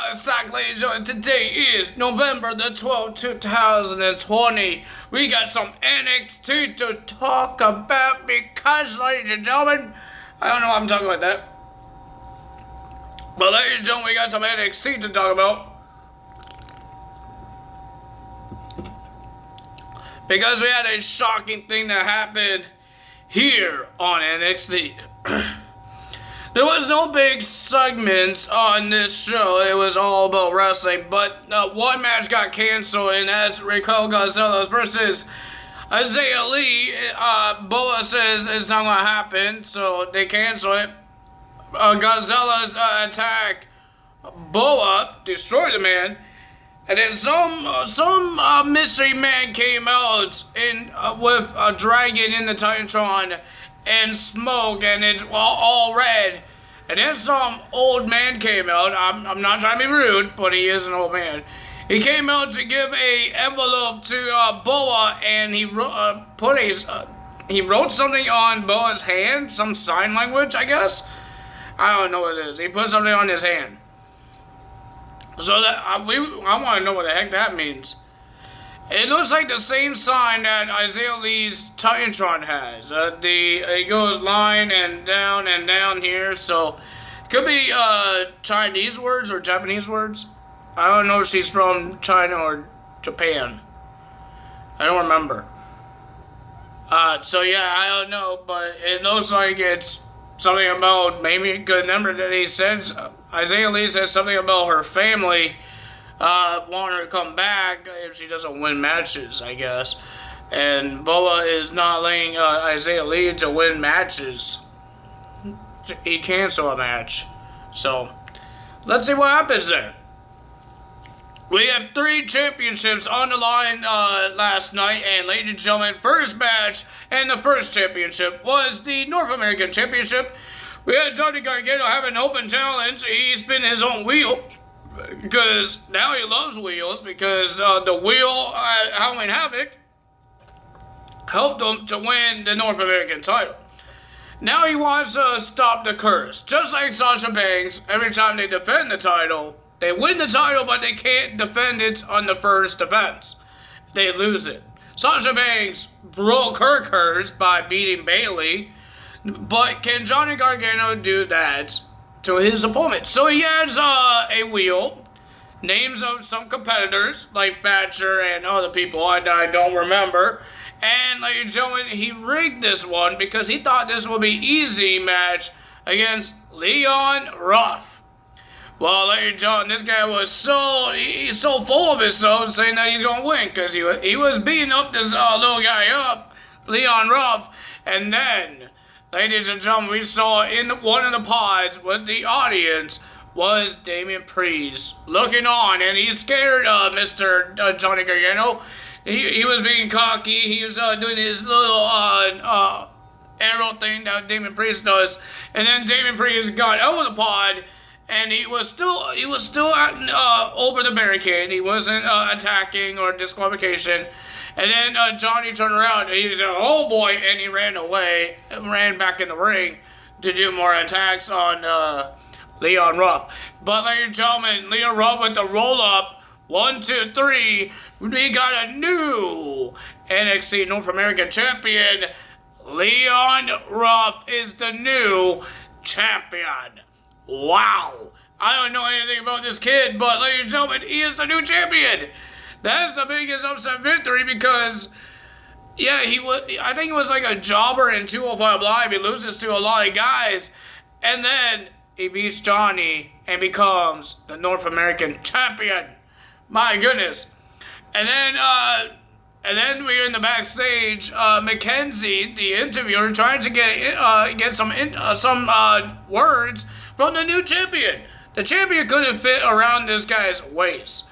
Exactly, ladies and gentlemen, today is November the 12th, 2020. We got some NXT to talk about because, ladies and gentlemen, I don't know why I'm talking like that. But, ladies and gentlemen, we got some NXT to talk about. Because we had a shocking thing that happened here on NXT. There was no big segments on this show. It was all about wrestling. But one match got canceled, and that's Raquel Gonzalez versus Isaiah Lee. Boa says it's not going to happen, so they cancel it. Gonzalez attacked Boa, destroyed the man. And then some mystery man came out with a dragon in the Titantron and smoke, and it's all red. And then some old man came out. I'm not trying to be rude, but he is an old man. He came out to give a envelope to Boa, and he wrote something on Boa's hand, some sign language, I guess. I don't know what it is. He put something on his hand. So that I want to know what the heck that means. It looks like the same sign that Isaiah Lee's Titantron has. It goes line and down here, so it could be Chinese words or Japanese words. I don't know if she's from China or Japan. I don't remember. So yeah, I don't know, but it looks like it's something about maybe a good number that he says. Isaiah Lee says something about her family want her to come back if she doesn't win matches, I guess. And Boa is not letting Isaiah Lee to win matches. He canceled a match. So, let's see what happens then. We have 3 championships on the line last night, and ladies and gentlemen, first match and the first championship was the North American Championship. We had Johnny Gargano have an open challenge. He spun his own wheel, because now he loves wheels, because the wheel Halloween Havoc helped him to win the North American title. Now he wants to stop the curse. Just like Sasha Banks, every time they defend the title, they win the title, but they can't defend it on the first defense. They lose it. Sasha Banks broke her curse by beating Bayley, but can Johnny Gargano do that to his opponent? So he has a wheel, names of some competitors like Thatcher and other people I don't remember. And ladies and gentlemen, he rigged this one because he thought this would be easy match against Leon Ruff. Well, ladies and gentlemen, this guy was he's so full of himself, saying that he's gonna win because he was beating up this little guy up, Leon Ruff, and then, ladies and gentlemen, we saw in one of the pods with the audience was Damian Priest looking on, and he's scared of Mr. Johnny Gargano. He was being cocky. He was doing his little arrow thing that Damian Priest does, and then Damian Priest got out of the pod, and he was still over the barricade. He wasn't attacking or disqualification. And then Johnny turned around, and he said, "Oh boy," and he ran away, ran back in the ring to do more attacks on Leon Ruff. But ladies and gentlemen, Leon Ruff with the roll-up, 1, 2, 3, we got a new NXT North American champion. Leon Ruff is the new champion. Wow. I don't know anything about this kid, but ladies and gentlemen, he is the new champion. That's the biggest upset victory because, yeah, I think it was like a jobber in 205 Live. He loses to a lot of guys, and then he beats Johnny and becomes the North American champion. My goodness. And then we're in the backstage. Mackenzie, the interviewer, trying to get some words from the new champion. The champion couldn't fit around this guy's waist.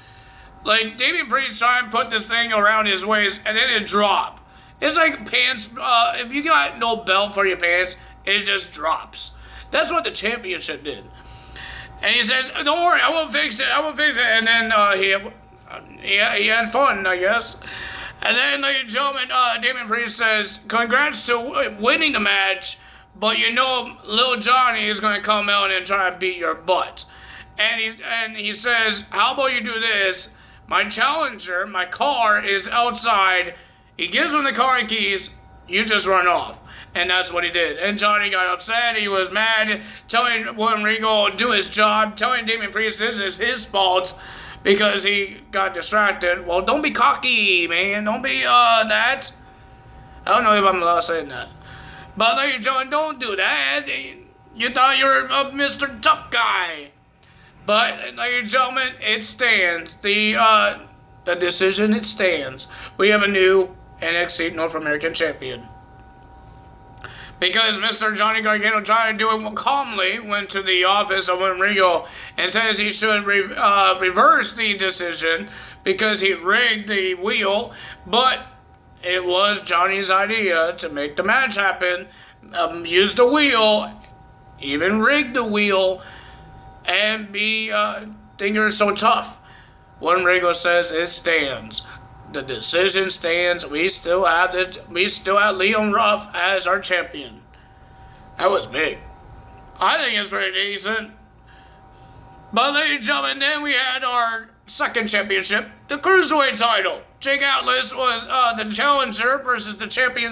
Like, Damian Priest trying to put this thing around his waist, and then it drop. It's like pants. If you got no belt for your pants, it just drops. That's what the championship did. And he says, "Don't worry, I will fix it. And then he had fun, I guess. And then, ladies and gentlemen, Damian Priest says, "Congrats to winning the match, but you know, little Johnny is going to come out and try to beat your butt." and he says, "How about you do this? My Challenger, my car is outside." He gives him the car keys. You just run off. And that's what he did. And Johnny got upset. He was mad, telling William Regal to do his job, telling Damian Priest this is his fault because he got distracted. Well, don't be cocky, man. Don't be that. I don't know if I'm allowed to say that. But ladies and gentlemen, don't do that. You thought you were Mr. Tough Guy. But, ladies and gentlemen, it stands. The decision, it stands. We have a new NXT North American champion. Because Mr. Johnny Gargano tried to do it calmly, went to the office of William Regal and says he should reverse the decision because he rigged the wheel, but it was Johnny's idea to make the match happen, use the wheel, even rig the wheel, and think you're so tough. William Regal says it stands. The decision stands. We still have Leon Ruff as our champion. That was big. I think it's pretty decent. But ladies and gentlemen, then we had our second championship, the Cruiserweight title. Jake Atlas was the challenger versus the champion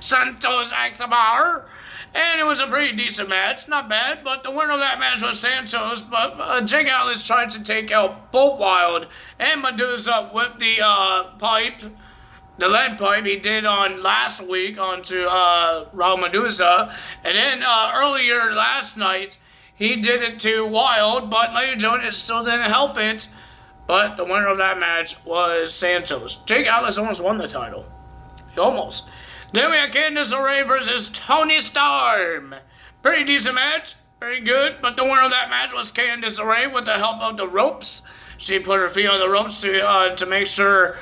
Santos Escobar. And it was a pretty decent match, not bad, but the winner of that match was Santos, but Jake Atlas tried to take out Bolt Wild and Medusa with the pipe, the lead pipe he did on last week onto Raul Medusa, and then earlier last night, he did it to Wild, but ladies and gentlemen, it still didn't help it, but the winner of that match was Santos. Jake Atlas almost won the title. Almost. Then we had Candice LeRae versus Toni Storm. Pretty decent match, very good. But the winner of that match was Candice LeRae with the help of the ropes. She put her feet on the ropes to make sure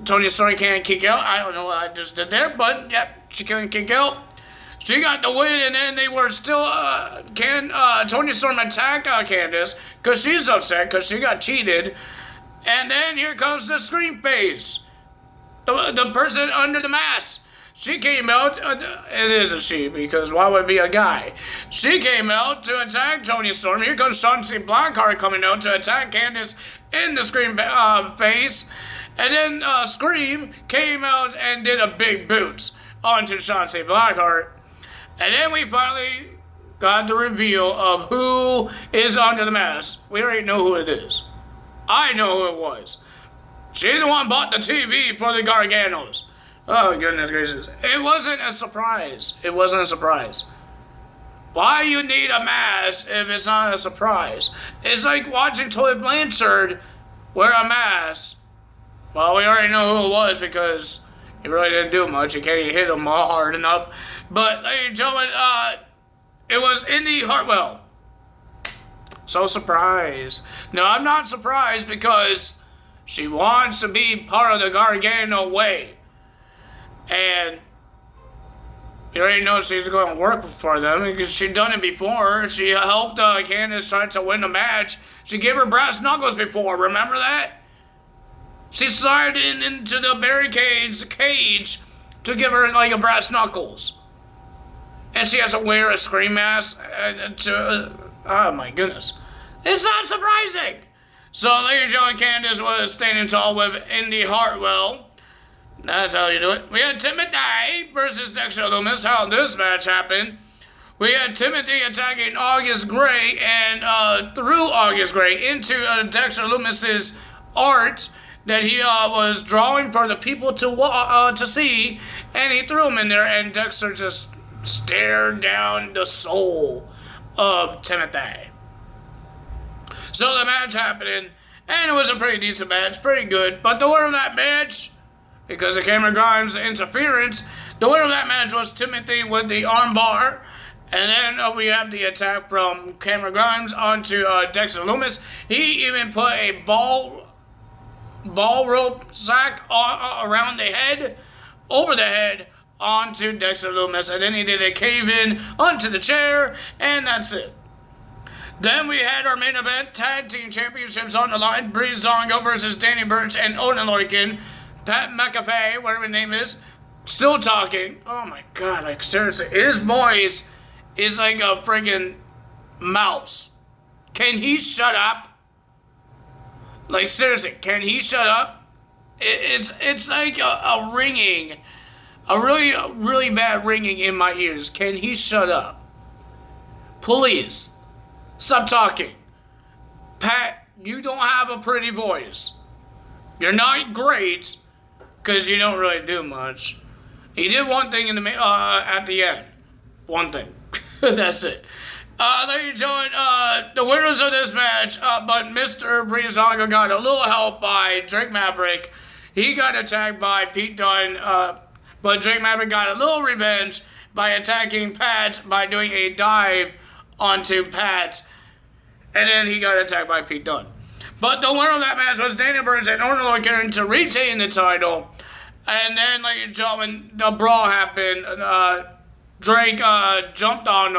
Toni Storm can't kick out. I don't know what I just did there, but yep, she couldn't kick out. She got the win, and then they were still Toni Storm attacked Candice because she's upset because she got cheated. And then here comes the scream face, the person under the mask. She came out, it is a she, because why would it be a guy? She came out to attack Toni Storm. Here comes Shotzi Blackheart coming out to attack Candice in the Scream face. And then Scream came out and did a big boot onto Shotzi Blackheart. And then we finally got the reveal of who is under the mask. We already know who it is. I know who it was. She the one bought the TV for the Garganos. Oh, goodness gracious. It wasn't a surprise. It wasn't a surprise. Why you need a mask if it's not a surprise? It's like watching Tully Blanchard wear a mask. Well, we already know who it was because he really didn't do much. He can't hit him hard enough. But, ladies and gentlemen, it was Indy Hartwell. So surprised. No, I'm not surprised because she wants to be part of the Gargano way. And you already know she's going to work for them because she'd done it before. She helped Candice try to win the match. She gave her brass knuckles before. Remember that? She slid into the barricade's cage to give her like a brass knuckles. And she has to wear a scream mask oh my goodness. It's not surprising. So ladies and gentlemen, Candice was standing tall with Indy Hartwell. That's how you do it. We had Timothy versus Dexter Lumis. How this match happened. We had Timothy attacking August Gray and threw August Gray into Dexter Lumis's art that he was drawing for the people to see, and he threw him in there, and Dexter just stared down the soul of Timothy. So the match happened, and it was a pretty decent match, pretty good. But the winner of that match, because of Cameron Grimes' interference, the winner of that match was Timothy with the armbar. And then we have the attack from Cameron Grimes onto Dexter Lumis. He even put a ball rope sack around the head, over the head, onto Dexter Lumis. And then he did a cave-in onto the chair, and that's it. Then we had our main event, Tag Team Championships on the line. Breezango versus Danny Burch and Owen Lorcan. Pat McAfee, whatever his name is, still talking. Oh my god, like seriously, his voice is like a friggin' mouse. Can he shut up? Like, seriously, can he shut up? It's like a ringing, a really bad ringing in my ears. Can he shut up? Please, stop talking. Pat, you don't have a pretty voice. You're not great, because you don't really do much. He did one thing in the at the end. One thing. That's it. Ladies and gentlemen, the winners of this match, but Mr. Breezango got a little help by Drake Maverick. He got attacked by Pete Dunne, but Drake Maverick got a little revenge by attacking Pat by doing a dive onto Pat, and then he got attacked by Pete Dunne. But the winner of that match was Dana Burns and Orton Lorcan to retain the title. And then, ladies and gentlemen, the brawl happened. Drake jumped on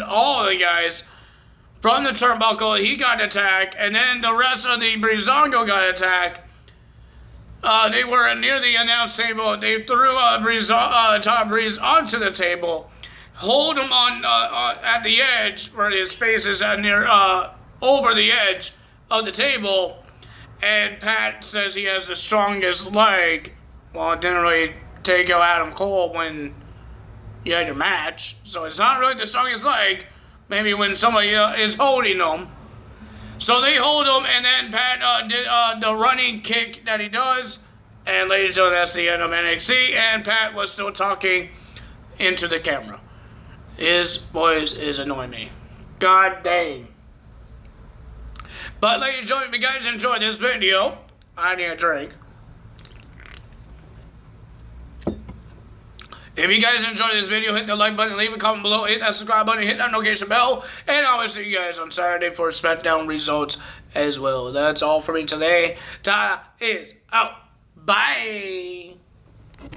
all the guys from the turnbuckle. He got attacked, and then the rest of the Breezango got attacked. They were near the announce table. They threw Tom Breeze onto the table, hold him on at the edge where his space is at near over the edge of the table. And Pat says he has the strongest leg. Well, it didn't really take out Adam Cole when you had your match, so it's not really the strongest leg. Maybe when somebody is holding them. So they hold him, and then Pat did the running kick that he does. And ladies and gentlemen, that's the end of NXT. And Pat was still talking into the camera. His voice is annoying me. God dang. But ladies and gentlemen, if you guys enjoyed this video, I need a drink. If you guys enjoyed this video, hit the like button, leave a comment below, hit that subscribe button, hit that notification bell, and I will see you guys on Saturday for SmackDown results as well. That's all for me today. Ta is out. Bye.